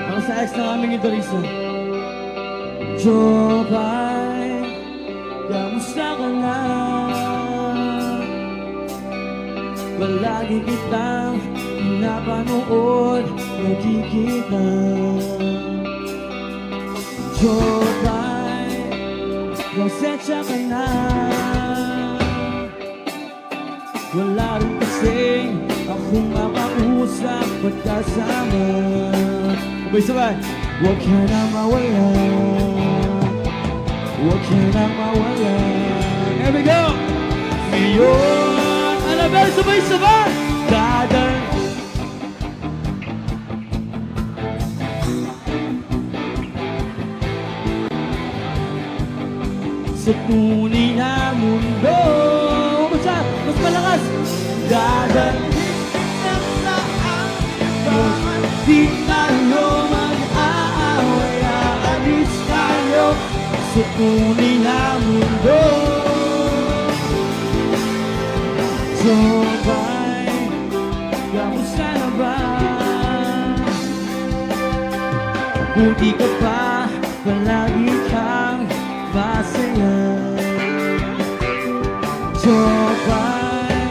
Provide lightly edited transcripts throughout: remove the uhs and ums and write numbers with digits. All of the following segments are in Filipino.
Para sa ex ng aming Idolisa. Jopay, kamusta ka na? Palagi kitang pinapanood, nagkikita. Jopay, konsensya ka na. Wala rin kasing akong makausap pagkasama. Sabay-sabay. Huwag ka na mawala, huwag ka na mawala. Here we go! Ngayon, Annabelle, sabay-sabay! Dadal sa tunay na mundo. Mas malakas! Dadalhin na saan bakit di tayo mag-aaway. Aalis tayo sa tunay na mundo. Jopay, kamusta na ba? Buti ka pa, palagi kang masaya. Jopay,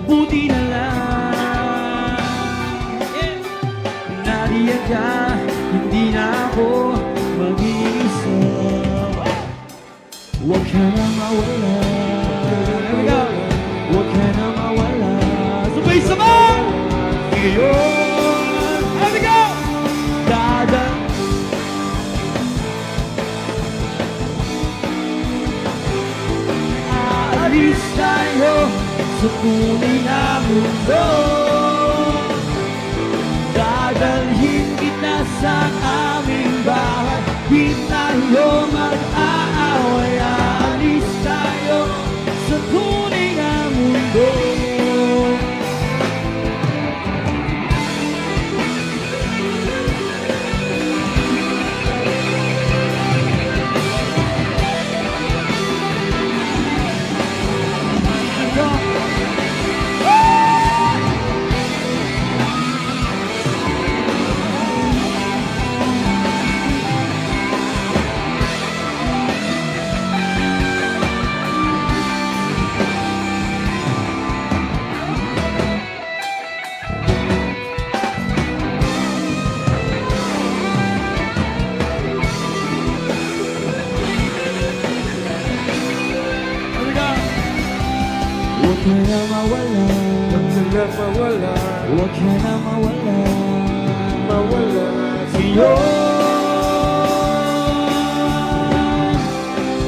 buti na lang. Nariyan ka, hindi na ako mag-iisa. Huwag ka na mawala. Here we go. Huwag ka na mawala. Sabay-sabay! Ngayon, here we go! Dadal aalis tayo sa tunay na mundo. Dadalhin kita sa aming bahay. Di tayo mag-aaway. Aalis tayo sa tunay na mundo. Huwag ka na mawala, huwag ka na mawala, Mawala sa'yo.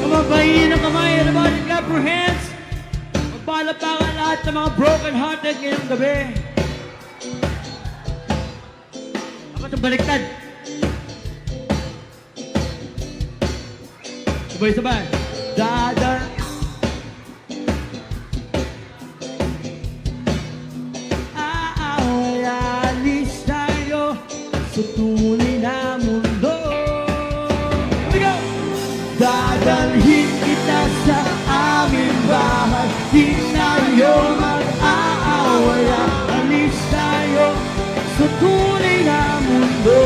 Kumabayin ang kamay, everybody clap your hands. Magpalapakan lahat ng mga broken hearted ngayong gabi. Ako itong baliktad. Sabay-sabay. Dadal sa tunay na mundo. Here we go! Dadalhin kita sa aming bahay. Di tayo mag-aaway. Alis tayo sa tunay na mundo.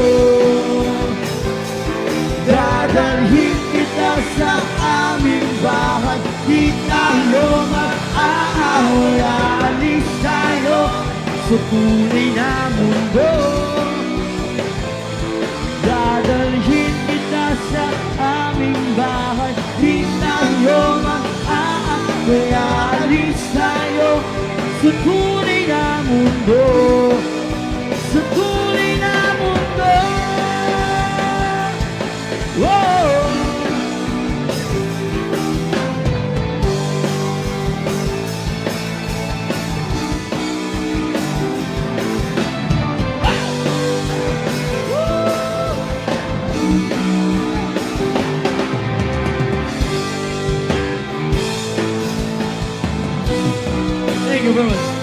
Dadalhin kita sa aming bahay. Di tayo mag-aaway. Alis tayo sa tunay na mundo. Dadalhin kita sa aming bahay. Di tayo mag-aaway. Alis tayo sa tunay na mundo. Sa tunay na mundo. Whoa! Thank you very much.